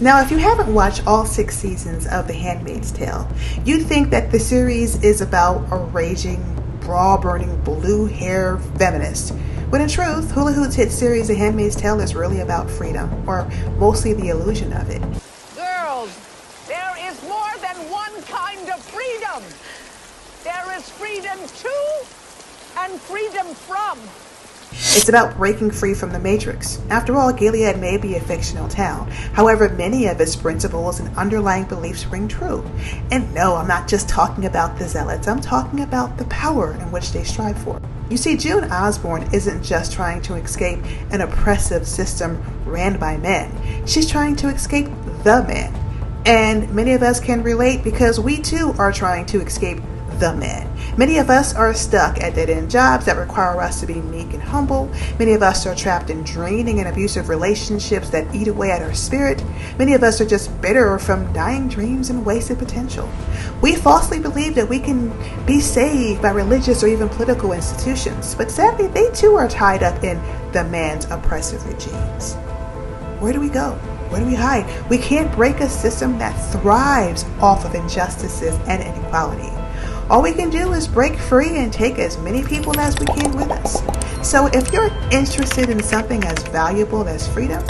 Now, if you haven't watched all 6 seasons of The Handmaid's Tale, you'd think that the series is about a raging, bra-burning, blue-hair feminist. When in truth, Hulu's hit series The Handmaid's Tale is really about freedom, or mostly the illusion of it. Girls, there is more than one kind of freedom. There is freedom to and freedom from. It's about breaking free from the matrix. After all, Gilead may be a fictional town. However, many of its principles and underlying beliefs ring true. And no, I'm not just talking about the zealots. I'm talking about the power in which they strive for. You see, June Osbourne isn't just trying to escape an oppressive system ran by men. She's trying to escape the men. And many of us can relate because we too are trying to escape the men. Many of us are stuck at dead-end jobs that require us to be meek and humble. Many of us are trapped in draining and abusive relationships that eat away at our spirit. Many of us are just bitter from dying dreams and wasted potential. We falsely believe that we can be saved by religious or even political institutions, but sadly they too are tied up in the man's oppressive regimes. Where do we go? Where do we hide? We can't break a system that thrives off of injustices and inequality. All we can do is break free and take as many people as we can with us. So if you're interested in something as valuable as freedom,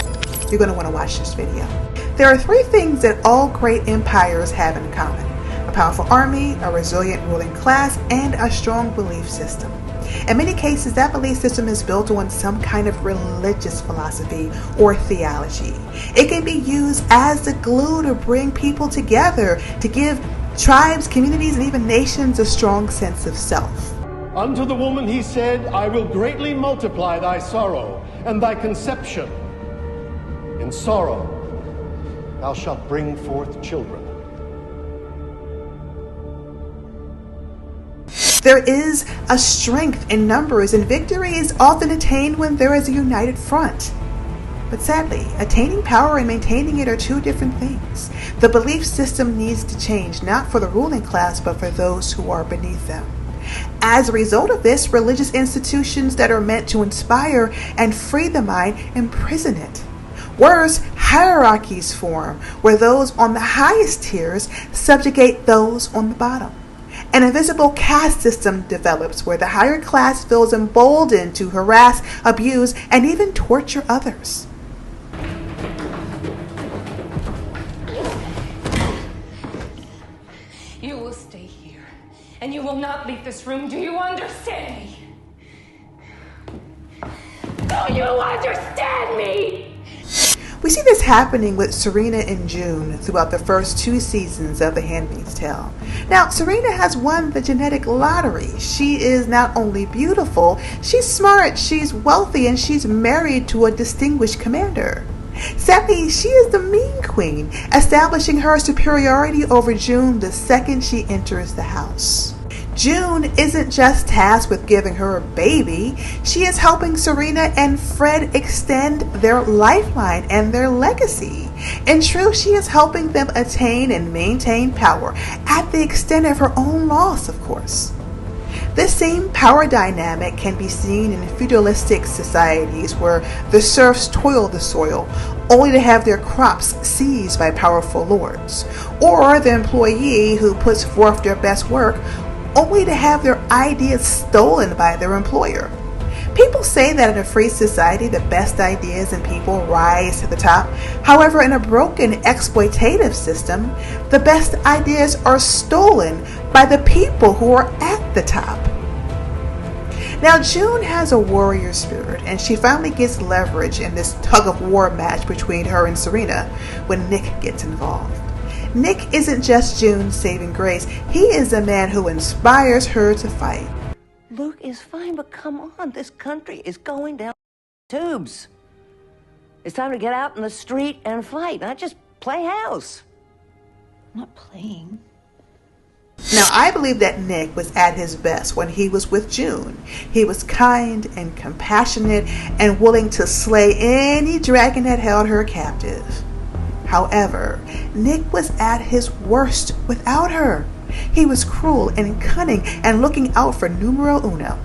you're going to want to watch this video. There are 3 things that all great empires have in common: a powerful army, a resilient ruling class, and a strong belief system. In many cases, that belief system is built on some kind of religious philosophy or theology. It can be used as the glue to bring people together, to give tribes, communities, and even nations a strong sense of self. Unto the woman he said, I will greatly multiply thy sorrow and thy conception. In sorrow thou shalt bring forth children. There is a strength in numbers, and victory is often attained when there is a united front. But sadly, attaining power and maintaining it are 2 different things. The belief system needs to change, not for the ruling class, but for those who are beneath them. As a result of this, religious institutions that are meant to inspire and free the mind imprison it. Worse, hierarchies form, where those on the highest tiers subjugate those on the bottom. An invisible caste system develops where the higher class feels emboldened to harass, abuse, and even torture others. You will stay here, and you will not leave this room. Do you understand me? Do you understand me? We see this happening with Serena and June throughout the first 2 seasons of The Handmaid's Tale. Now, Serena has won the genetic lottery. She is not only beautiful, she's smart, she's wealthy, and she's married to a distinguished commander. Sadly, she is the mean queen, establishing her superiority over June the second she enters the house. June isn't just tasked with giving her a baby, she is helping Serena and Fred extend their lifeline and their legacy. In truth, she is helping them attain and maintain power at the extent of her own loss, of course. This same power dynamic can be seen in feudalistic societies where the serfs toil the soil only to have their crops seized by powerful lords, or the employee who puts forth their best work only to have their ideas stolen by their employer. People say that in a free society, the best ideas and people rise to the top. However, in a broken exploitative system, the best ideas are stolen by the people who are at the top. Now, June has a warrior spirit, and she finally gets leverage in this tug-of-war match between her and Serena when Nick gets involved. Nick isn't just June's saving grace. He is the man who inspires her to fight. Luke is fine, but come on, this country is going down tubes. It's time to get out in the street and fight, not just play house. I'm not playing. Now, I believe that Nick was at his best when he was with June. He was kind and compassionate and willing to slay any dragon that held her captive. However, Nick was at his worst without her. He was cruel and cunning and looking out for numero uno.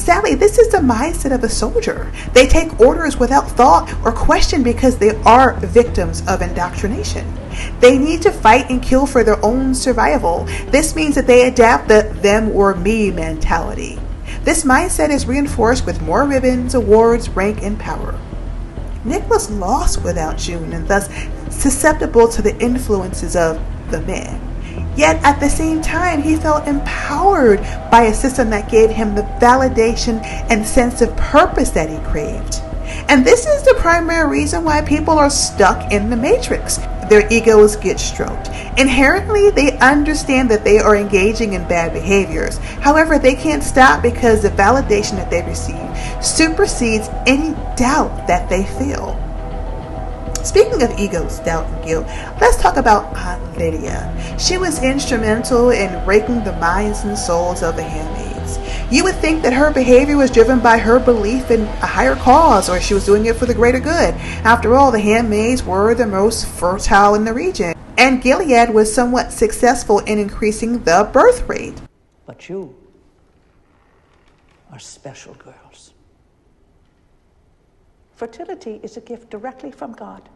Sadly, this is the mindset of a soldier. They take orders without thought or question because they are victims of indoctrination. They need to fight and kill for their own survival. This means that they adapt the them or me mentality. This mindset is reinforced with more ribbons, awards, rank, and power. Nick was lost without June and thus susceptible to the influences of the men. Yet at the same time, he felt empowered by a system that gave him the validation and sense of purpose that he craved. And this is the primary reason why people are stuck in the matrix. Their egos get stroked. Inherently, they understand that they are engaging in bad behaviors. However, they can't stop because the validation that they receive supersedes any doubt that they feel. Speaking of egos, doubt, and guilt, let's talk about Aunt Lydia. She was instrumental in breaking the minds and souls of the handmaids. You would think that her behavior was driven by her belief in a higher cause, or she was doing it for the greater good. After all, the handmaids were the most fertile in the region, and Gilead was somewhat successful in increasing the birth rate. But you are special girls. Fertility is a gift directly from God.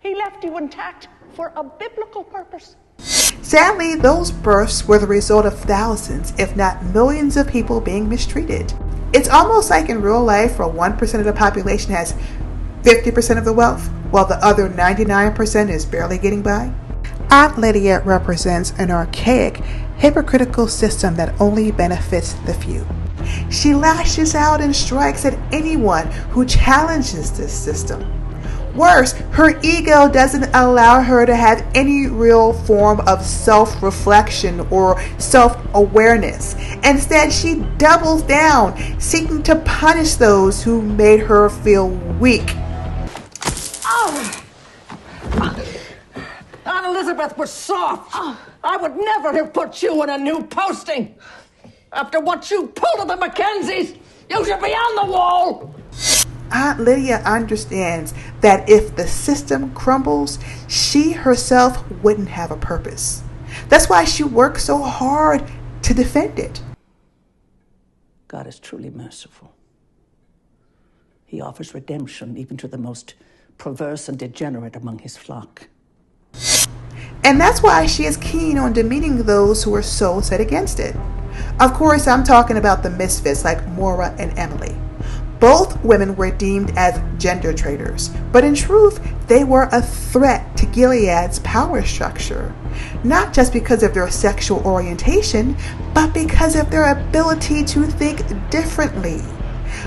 He left you intact for a biblical purpose. Sadly, those births were the result of thousands, if not millions of people being mistreated. It's almost like in real life where 1% of the population has 50% of the wealth, while the other 99% is barely getting by. Aunt Lydia represents an archaic, hypocritical system that only benefits the few. She lashes out and strikes at anyone who challenges this system. Worse, her ego doesn't allow her to have any real form of self-reflection or self-awareness. Instead, she doubles down, seeking to punish those who made her feel weak. Aunt Elizabeth was soft. I would never have put you in a new posting. After what you pulled of the Mackenzies, you should be on the wall. Aunt Lydia understands that if the system crumbles, she herself wouldn't have a purpose. That's why she works so hard to defend it. God is truly merciful. He offers redemption even to the most perverse and degenerate among his flock. And that's why she is keen on demeaning those who are so set against it. Of course, I'm talking about the misfits like Maura and Emily. Both women were deemed as gender traitors, but in truth, they were a threat to Gilead's power structure. Not just because of their sexual orientation, but because of their ability to think differently.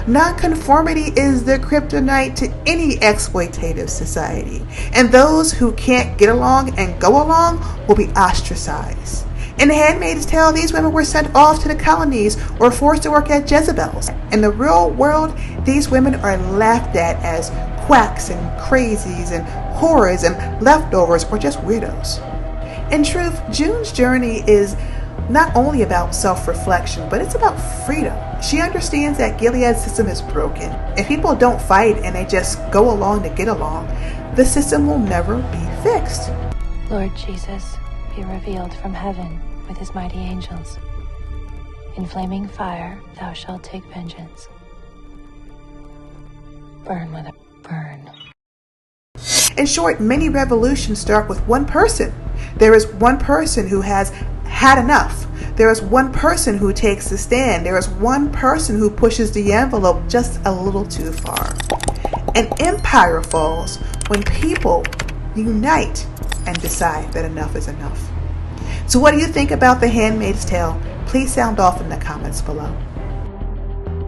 Nonconformity is the kryptonite to any exploitative society, and those who can't get along and go along will be ostracized. In The Handmaid's Tale, these women were sent off to the colonies or forced to work at Jezebel's. In the real world, these women are laughed at as quacks and crazies and whores and leftovers or just weirdos. In truth, June's journey is not only about self-reflection, but it's about freedom. She understands that Gilead's system is broken. If people don't fight and they just go along to get along, the system will never be fixed. Lord Jesus, be revealed from heaven with his mighty angels. In flaming fire thou shalt take vengeance. Burn, mother, burn. In short, many revolutions start with one person. There is one person who has had enough. There is one person who takes the stand. There is one person who pushes the envelope just a little too far. An empire falls when people unite and decide that enough is enough. So what do you think about The Handmaid's Tale? Please sound off in the comments below.